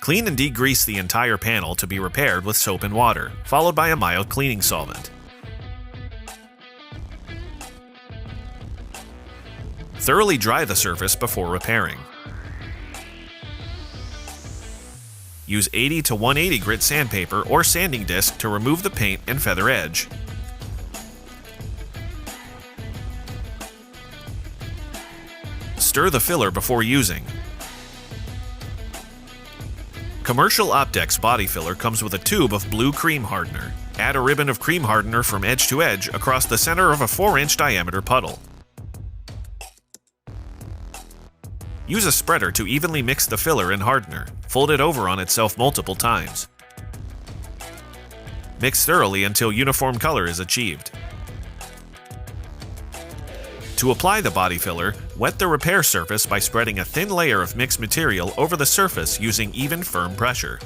Clean and degrease the entire panel to be repaired with soap and water, followed by a mild cleaning solvent. Thoroughly dry the surface before repairing. Use 80 to 180 grit sandpaper or sanding disc to remove the paint and feather edge. Stir the filler before using. Commercial Optex body filler comes with a tube of blue cream hardener. Add a ribbon of cream hardener from edge to edge across the center of a 4-inch diameter puddle. Use a spreader to evenly mix the filler and hardener. Fold it over on itself multiple times. Mix thoroughly until uniform color is achieved. To apply the body filler, wet the repair surface by spreading a thin layer of mixed material over the surface using even, firm pressure.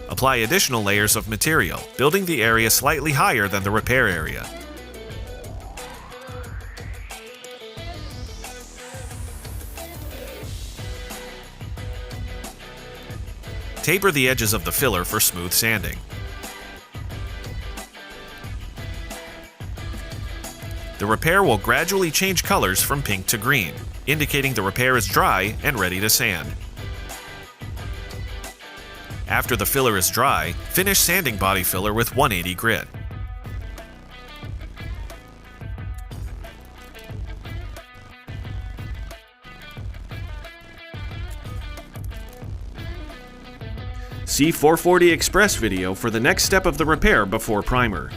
Apply additional layers of material, building the area slightly higher than the repair area. Taper the edges of the filler for smooth sanding. The repair will gradually change colors from pink to green, indicating the repair is dry and ready to sand. After the filler is dry, finish sanding body filler with 180 grit. See 440 Express video for the next step of the repair before primer.